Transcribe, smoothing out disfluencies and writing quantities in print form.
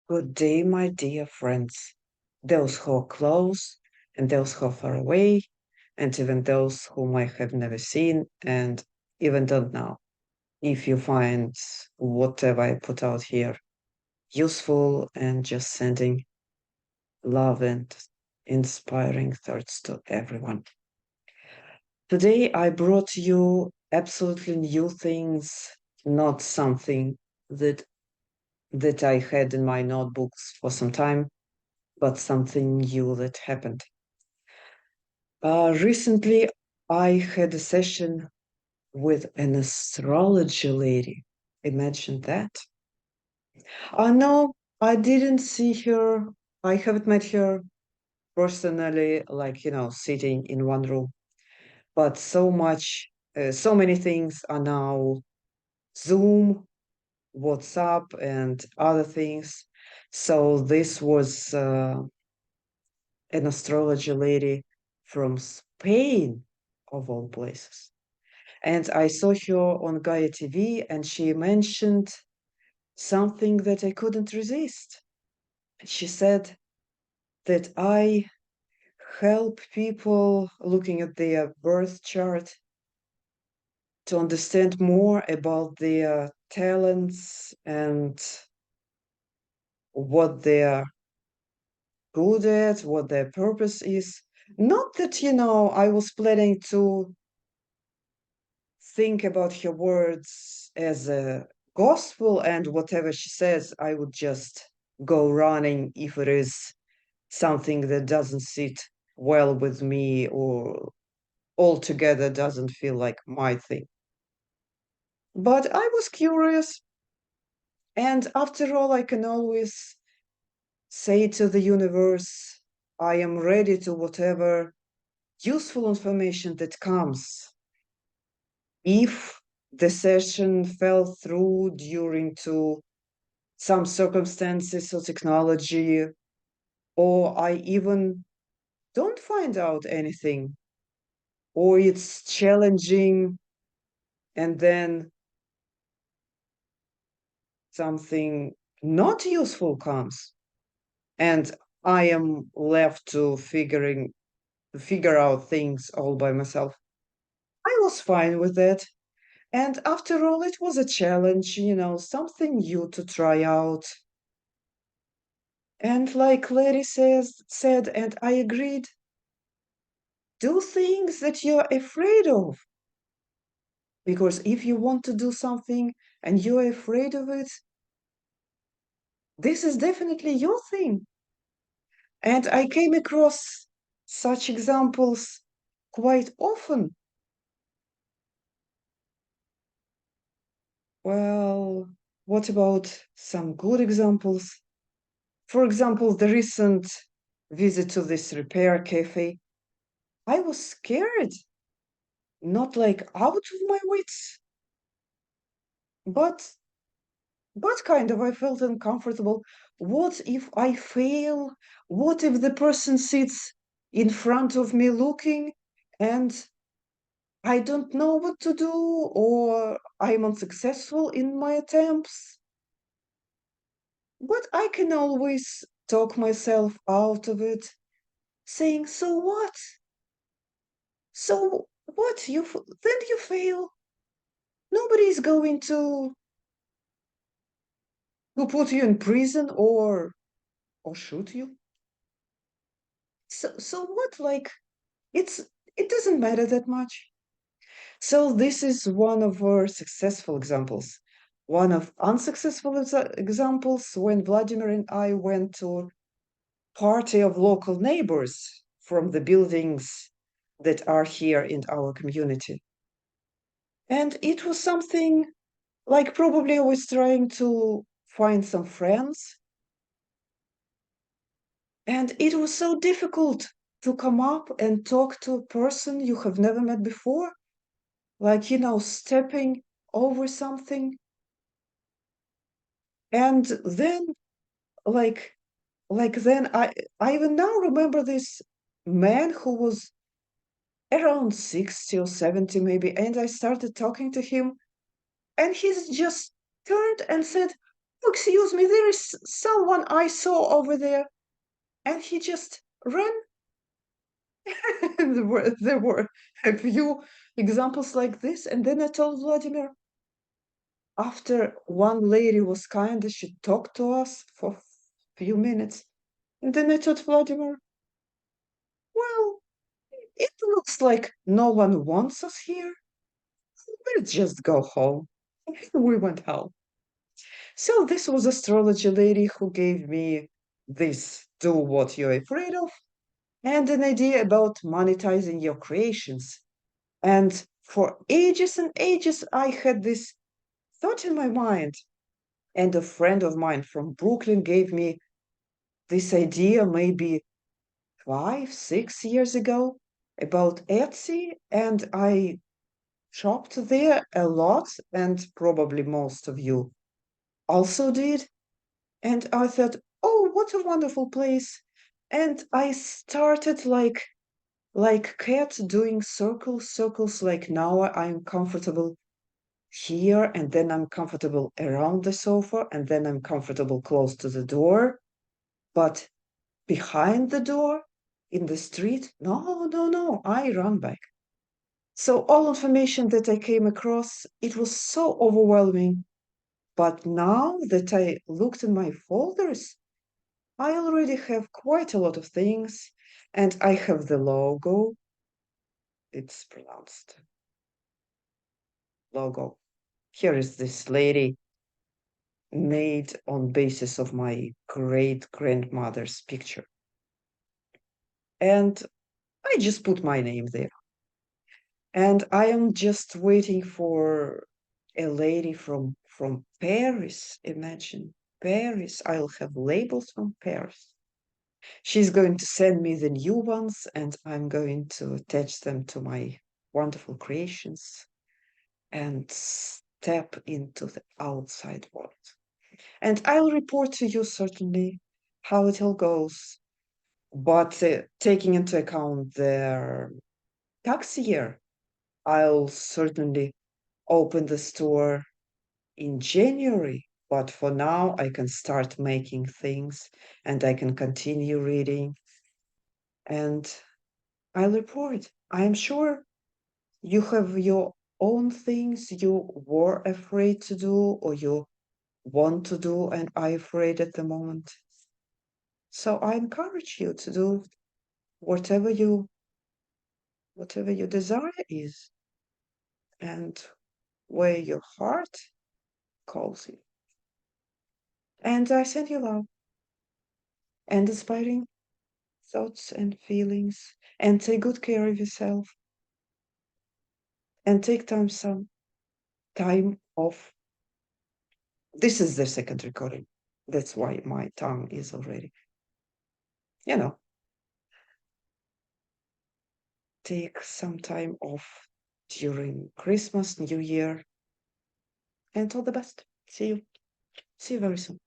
Good day, my dear friends, those who are close and those who are far away, and even those whom I have never seen and even don't know. If you find whatever I put out here useful and just sending love and inspiring thoughts to everyone. Today I brought you absolutely new things, not something that that I had in my notebooks for some time, but something new that happened. Recently, I had a session with an astrology lady. Imagine that. No, I didn't see her. I haven't met her personally, like, sitting in one room. But so many things are now Zoom, WhatsApp, and other things. So this was an astrology lady from Spain, of all places. And I saw her on Gaia TV, and she mentioned something that I couldn't resist. She said that I help people looking at their birth chart to understand more about their talents and what they're good at, what their purpose is. Not that, I was planning to think about her words as a gospel, and whatever she says, I would just go running if it is something that doesn't sit well with me or altogether doesn't feel like my thing. But I was curious, and after all, I can always say to the universe, I am ready to whatever useful information that comes. If the session fell through during to some circumstances or technology, or I even don't find out anything, or it's challenging, and then something not useful comes, and I am left to figure out things all by myself. I was fine with that. And after all, it was a challenge, something new to try out. And like Larry said, and I agreed, do things that you're afraid of. Because if you want to do something and you're afraid of it, this is definitely your thing. And I came across such examples quite often. Well, what about some good examples? For example, the recent visit to this repair cafe. I was scared, not like out of my wits, but kind of I felt uncomfortable. What if I fail? What if the person sits in front of me looking and I don't know what to do, or I'm unsuccessful in my attempts? But I can always talk myself out of it, saying, so what? So what? Then you fail. Nobody's going to put you in prison or shoot you. So what? Like it's it doesn't matter that much. So this is one of our successful examples. One of unsuccessful examples when Vladimir and I went to party of local neighbors from the buildings that are here in our community. And it was something like probably I was trying to find some friends. And it was so difficult to come up and talk to a person you have never met before, like, stepping over something. And then, like, then I even now remember this man who was around 60 or 70 maybe, and I started talking to him, and he's just turned and said, Excuse me, there is someone I saw over there. And he just ran. There were a few examples like this. And then I told Vladimir, after one lady was kind, she talked to us for a few minutes. And then I told Vladimir, well, it looks like no one wants us here. Let's just go home. We went home. So this was astrology lady who gave me this do what you're afraid of and an idea about monetizing your creations. And for ages and ages, I had this thought in my mind. And a friend of mine from Brooklyn gave me this idea maybe 5, 6 years ago about Etsy. And I shopped there a lot, and probably most of you also did. And I thought, oh, what a wonderful place. And I started like cat doing circles, like now I'm comfortable here, and then I'm comfortable around the sofa, and then I'm comfortable close to the door. But behind the door, in the street, no, no, no, I run back. So all information that I came across, it was so overwhelming. But now that I looked in my folders, I already have quite a lot of things, and I have the logo. It's pronounced logo. Here is this lady made on basis of my great grandmother's picture. And I just put my name there. And I am just waiting for a lady from Paris. Imagine Paris. I'll have labels from Paris. She's going to send me the new ones, and I'm going to attach them to my wonderful creations and step into the outside world. And I'll report to you certainly how it all goes. But taking into account their tax year, I'll certainly open the store in January. But for now, I can start making things and I can continue reading. And I'll report. I'm sure you have your own things you were afraid to do or you want to do and are afraid at the moment. So I encourage you to do whatever you whatever your desire is and where your heart calls you. And I send you love and inspiring thoughts and feelings. And take good care of yourself and take some time off. This is the second recording. That's why my tongue is already, you know, take some time off during Christmas, New Year, and all the best. See you. See you very soon.